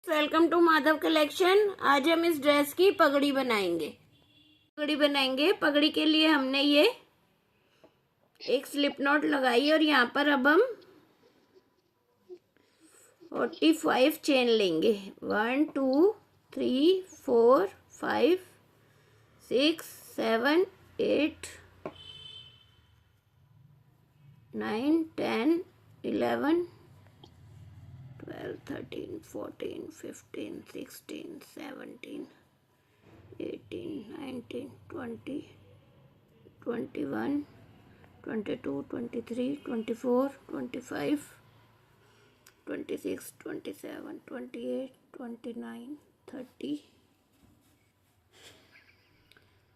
Welcome to Madhav collection. आज हम इस ड्रेस की पगड़ी बनाएंगे। पगड़ी के लिए हमने ये एक स्लिप नॉट लगाई और यहाँ पर अब हम 45 चेन लेंगे। 1 2 3 4 5 6 7 8 9 10 11 12 13 14 15 16 17 18 19 20 21 22 23 24 25 26 27 28 29 30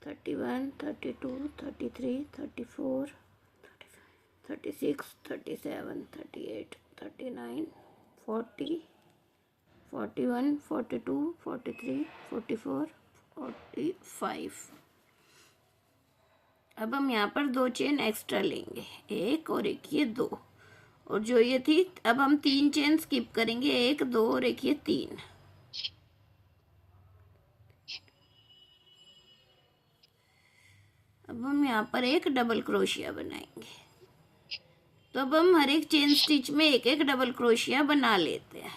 31 32 33 34 36 37 38 39 40 41 42 43 44 45। अब हम यहाँ पर 2 चेन एक्स्ट्रा लेंगे, एक और एक, ये 2, और जो ये थी अब हम 3 चेन स्किप करेंगे, 1 2 और एक ये 3। अब हम यहाँ पर एक डबल क्रोशिया बनाएंगे। तो अब हम हर एक चेन स्टिच में एक एक डबल क्रोशिया बना लेते हैं।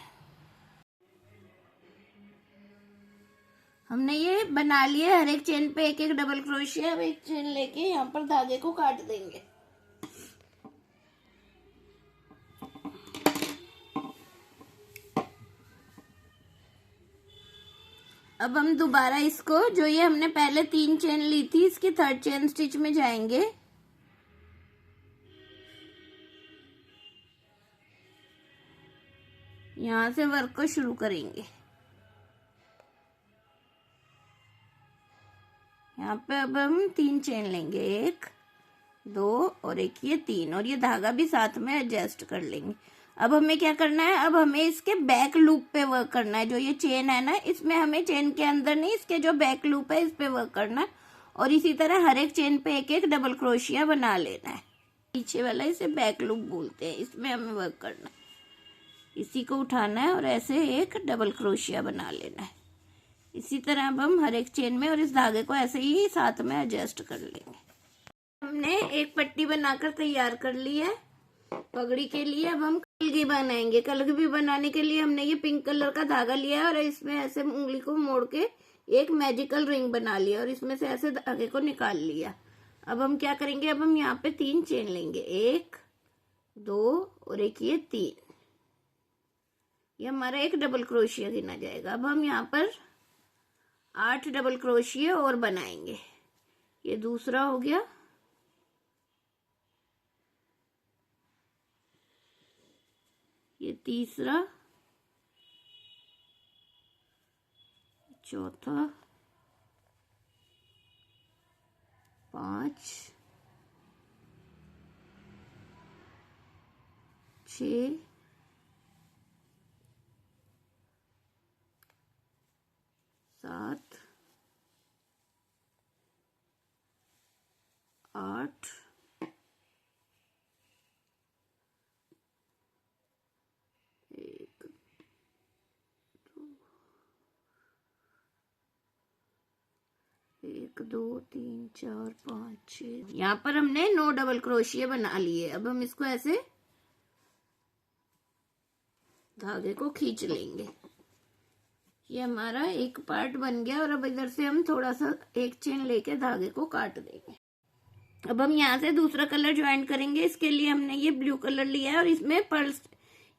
हमने ये बना लिया, हर एक चेन पे एक एक डबल क्रोशिया। अब एक चेन लेके यहाँ पर धागे को काट देंगे। अब हम दोबारा इसको, जो ये हमने पहले 3 चेन ली थी, इसकी 3rd चेन स्टिच में जाएंगे। यहाँ से वर्क को शुरू करेंगे। यहाँ पे अब हम 3 चेन लेंगे, 1 2 और एक ये 3, और ये धागा भी साथ में एडजस्ट कर लेंगे। अब हमें क्या करना है, अब हमें इसके बैक लूप पे वर्क करना है। जो ये चेन है ना, इसमें हमें चेन के अंदर नहीं, इसके जो बैक लूप है इस पे वर्क करना है। और इसी तरह हर एक चेन पे एक एक डबल क्रोशिया बना लेना है। पीछे वाला इसे बैक लूप बोलते हैं, इसमें हमें वर्क करना है। इसी को उठाना है और ऐसे एक डबल क्रोशिया बना लेना है। इसी तरह अब हम हर एक चेन में, और इस धागे को ऐसे ही साथ में एडजस्ट कर लेंगे। हमने एक पट्टी बनाकर तैयार कर ली है पगड़ी के लिए। अब हम कलगी बनाएंगे। कलगी बनाने के लिए हमने ये पिंक कलर का धागा लिया है और इसमें ऐसे उंगली को मोड़ के एक मैजिकल रिंग बना लिया और इसमें से ऐसे धागे को निकाल लिया। अब हम क्या करेंगे, अब हम यहाँ पे 3 चेन लेंगे, 1 2 और एक ये 3। ये हमारा एक डबल क्रोशिया गिना जाएगा। अब हम यहाँ पर 8 डबल क्रोशिया और बनाएंगे। ये दूसरा हो गया, ये तीसरा, चौथा, 5 6 7 8 1 2 3 4 5 6। यहाँ पर हमने 9 डबल क्रोशिया बना लिए। अब हम इसको ऐसे धागे को खींच लेंगे। ये हमारा एक पार्ट बन गया और अब इधर से हम थोड़ा सा एक चेन लेके धागे को काट देंगे। अब हम यहाँ से दूसरा कलर ज्वाइन करेंगे। इसके लिए हमने ये ब्लू कलर लिया है और इसमें पर्ल्स,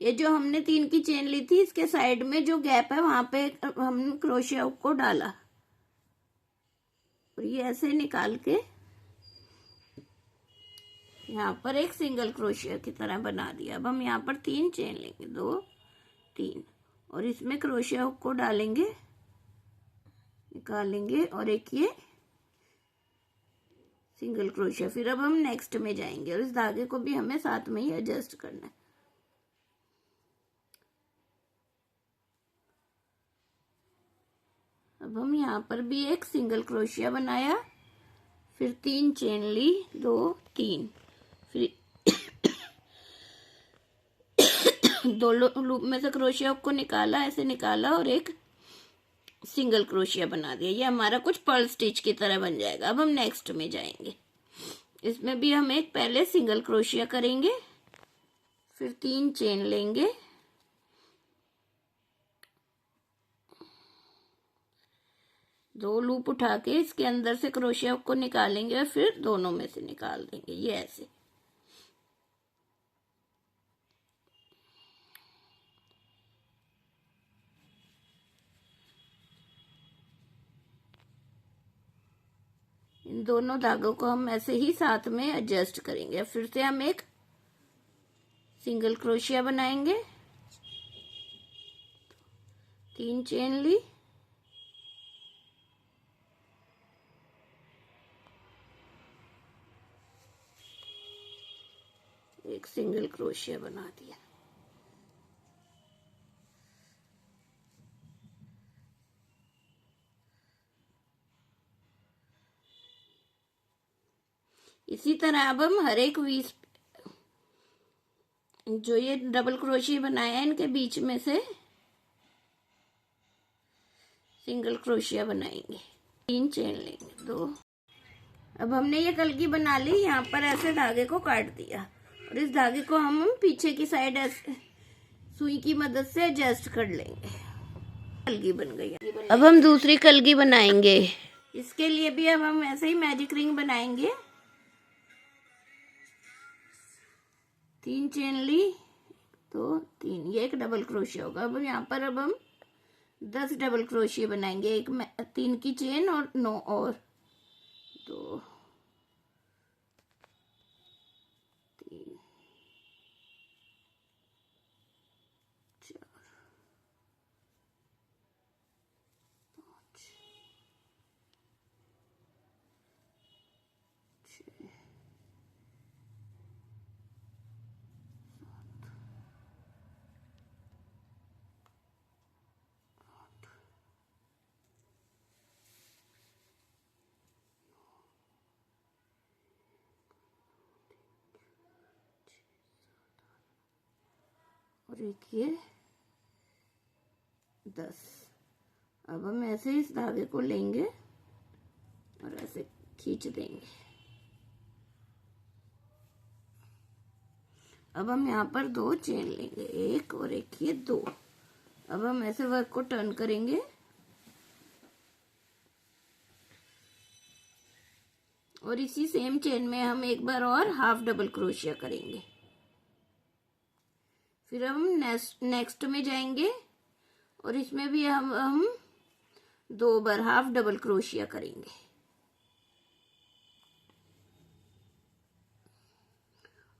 ये जो हमने 3 की चेन ली थी, इसके साइड में जो गैप है वहां पे हम क्रोशिया को डाला और ये ऐसे निकाल के यहाँ पर एक सिंगल क्रोशिया की तरह बना दिया। अब हम यहाँ पर 3 चेन लेंगे, 2 3, और इसमें क्रोशिया को डालेंगे, निकालेंगे और एक ये सिंगल क्रोशिया। फिर अब हम नेक्स्ट में जाएंगे और इस धागे को भी हमें साथ में ही एडजस्ट करना है। अब हम यहाँ पर भी एक सिंगल क्रोशिया बनाया, फिर 3 चेन ली, 2 3, फिर दो लूप में से क्रोशिया को निकाला, ऐसे निकाला और एक सिंगल क्रोशिया बना दिया। ये हमारा कुछ पर्ल स्टिच की तरह बन जाएगा। अब हम नेक्स्ट में जाएंगे। इसमें भी हम एक पहले सिंगल क्रोशिया करेंगे, फिर 3 चेन लेंगे, दो लूप उठा के इसके अंदर से क्रोशिया को निकालेंगे और फिर दोनों में से निकाल देंगे। ये ऐसे इन दोनों धागों को हम ऐसे ही साथ में एडजस्ट करेंगे। फिर से हम एक सिंगल क्रोशिया बनाएंगे, 3 चेन ली, एक सिंगल क्रोशिया बना दिया। इसी तरह अब हम हर एक 20 जो ये डबल क्रोशिया बनाए हैं इनके बीच में से सिंगल क्रोशिया बनाएंगे, 3 चेन लेंगे, 2। अब हमने ये कलगी बना ली। यहाँ पर ऐसे धागे को काट दिया और इस धागे को हम पीछे की साइड ऐसे सुई की मदद से एडजस्ट कर लेंगे। कलगी बन गई। अब हम दूसरी कलगी बनाएंगे। इसके लिए भी अब हम ऐसे ही मैजिक रिंग बनाएंगे। 3 चेन ली, 2, 3, ये एक डबल क्रोशिया होगा। अब यहाँ पर अब हम 10 डबल क्रोशिया बनाएंगे। एक 3 की चेन और 9 और 2, 3, 4, 5, 6, और एक ये 10। अब हम ऐसे इस धागे को लेंगे और ऐसे खींच देंगे। अब हम यहाँ पर 2 चेन लेंगे, एक और एक ये 2। अब हम ऐसे वर्क को टर्न करेंगे और इसी सेम चेन में हम एक बार और हाफ डबल क्रोशिया करेंगे। फिर हम नेक्स्ट में जाएंगे और इसमें भी हम 2 बार हाफ डबल क्रोशिया करेंगे।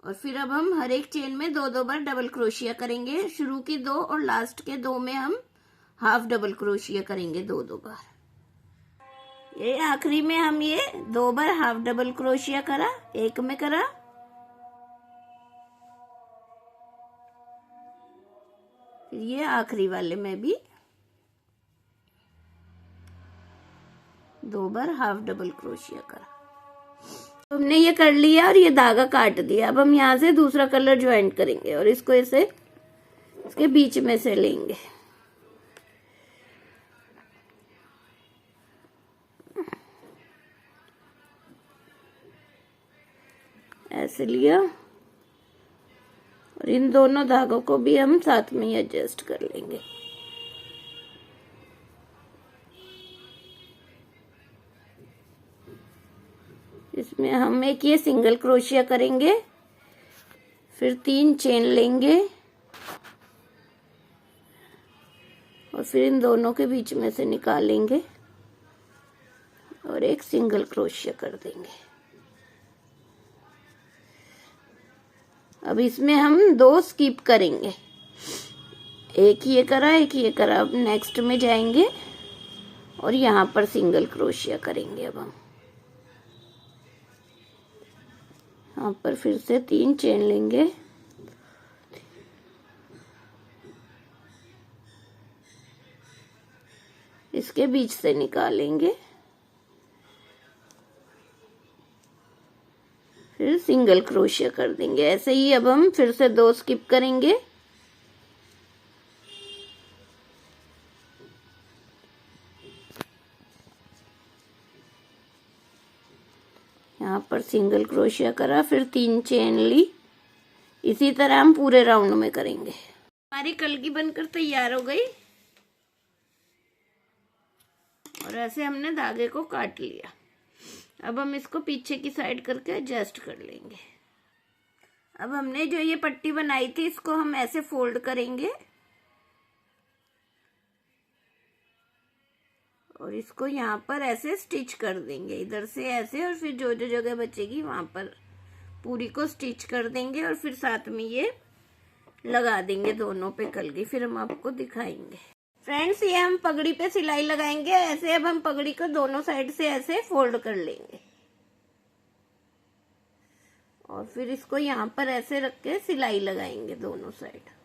और फिर अब हम हर एक चेन में 2-2 बार डबल क्रोशिया करेंगे। शुरू की 2 और लास्ट के 2 में हम हाफ डबल क्रोशिया करेंगे 2-2 बार। ये आखिरी में हम ये 2 बार हाफ डबल क्रोशिया करा, एक में करा, फिर ये आखिरी वाले में भी 2 बार हाफ डबल क्रोशिया करा। हमने ये कर लिया और ये धागा काट दिया। अब हम यहाँ से दूसरा कलर ज्वाइन करेंगे और इसको ऐसे इसके बीच में से लेंगे। ऐसे लिया और इन दोनों धागों को भी हम साथ में ही एडजस्ट कर लेंगे। इसमें हम एक ये सिंगल क्रोशिया करेंगे, फिर 3 चेन लेंगे और फिर इन दोनों के बीच में से निकालेंगे और एक सिंगल क्रोशिया कर देंगे। अब इसमें हम 2 स्किप करेंगे, एक ये करा, एक ये करा। अब नेक्स्ट में जाएंगे और यहाँ पर सिंगल क्रोशिया करेंगे। अब हम यहाँ पर फिर से 3 चेन लेंगे, इसके बीच से निकालेंगे, फिर सिंगल क्रोशिया कर देंगे। ऐसे ही अब हम फिर से 2 स्किप करेंगे यहाँ पर सिंगल क्रोशिया करा, फिर 3 चेन ली। इसी तरह हम पूरे राउंड में करेंगे। हमारी कलगी बनकर तैयार हो गई और ऐसे हमने धागे को काट लिया। अब हम इसको पीछे की साइड करके एडजस्ट कर लेंगे। अब हमने जो ये पट्टी बनाई थी इसको हम ऐसे फोल्ड करेंगे और इसको यहाँ पर ऐसे स्टिच कर देंगे, इधर से ऐसे, और फिर जो जो जगह बचेगी वहां पर पूरी को स्टिच कर देंगे और फिर साथ में ये लगा देंगे दोनों पे कलगी। फिर हम आपको दिखाएंगे। फ्रेंड्स, ये हम पगड़ी पे सिलाई लगाएंगे ऐसे। अब हम पगड़ी को दोनों साइड से ऐसे फोल्ड कर लेंगे और फिर इसको यहाँ पर ऐसे रख के सिलाई लगाएंगे दोनों साइड।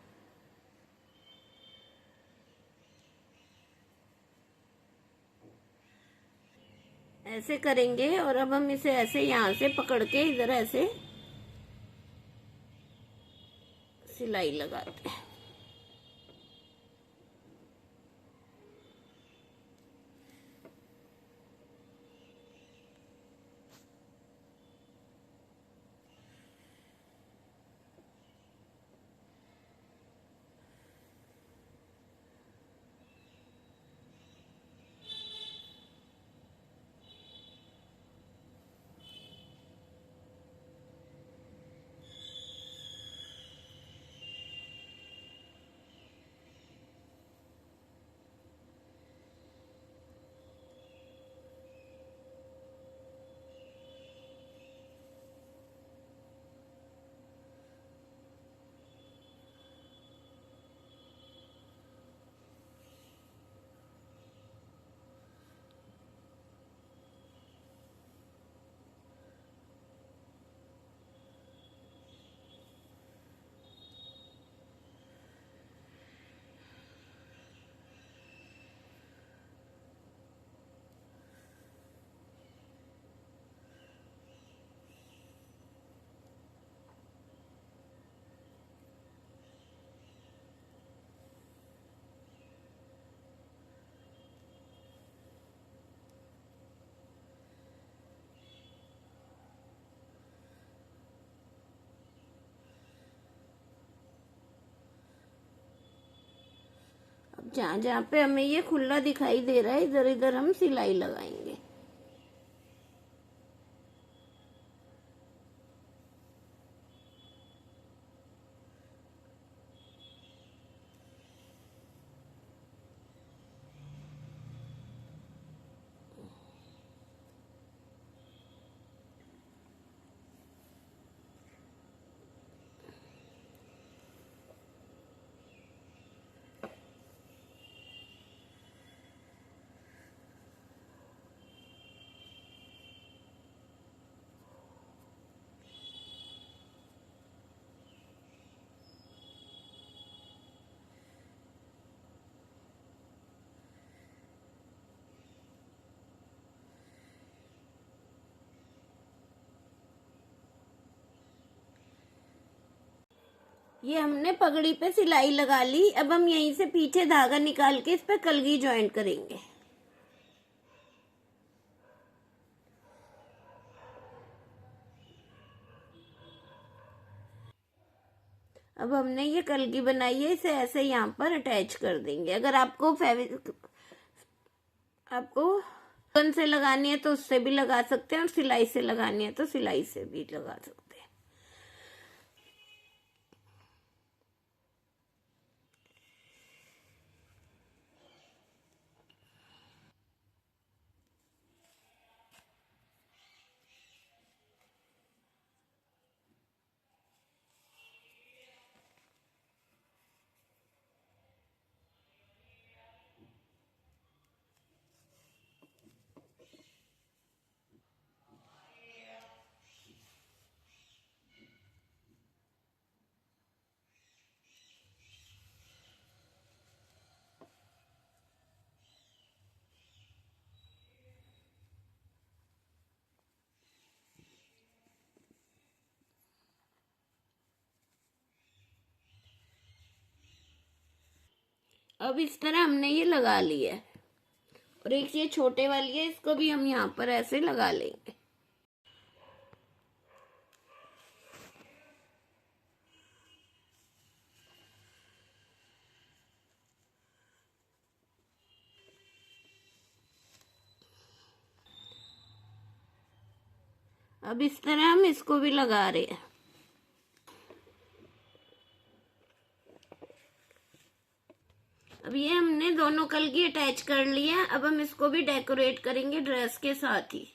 ऐसे करेंगे और अब हम इसे ऐसे यहाँ से पकड़ के इधर ऐसे सिलाई लगाते हैं। जहाँ जहाँ पे हमें ये खुला दिखाई दे रहा है इधर इधर हम सिलाई लगाएंगे। ये हमने पगड़ी पे सिलाई लगा ली। अब हम यहीं से पीछे धागा निकाल के इस पे कलगी ज्वाइंट करेंगे। अब हमने ये कलगी बनाई है, इसे ऐसे यहाँ पर अटैच कर देंगे। अगर आपको गन से लगानी है तो उससे भी लगा सकते हैं और सिलाई से लगानी है तो सिलाई से भी लगा सकते हैं। अब इस तरह हमने ये लगा लिया है और एक ये छोटे वाली है, इसको भी हम यहाँ पर ऐसे लगा लेंगे। अब इस तरह हम इसको भी लगा रहे हैं। अब ये हमने दोनों कलगी अटैच कर लिया। अब हम इसको भी डेकोरेट करेंगे ड्रेस के साथ ही।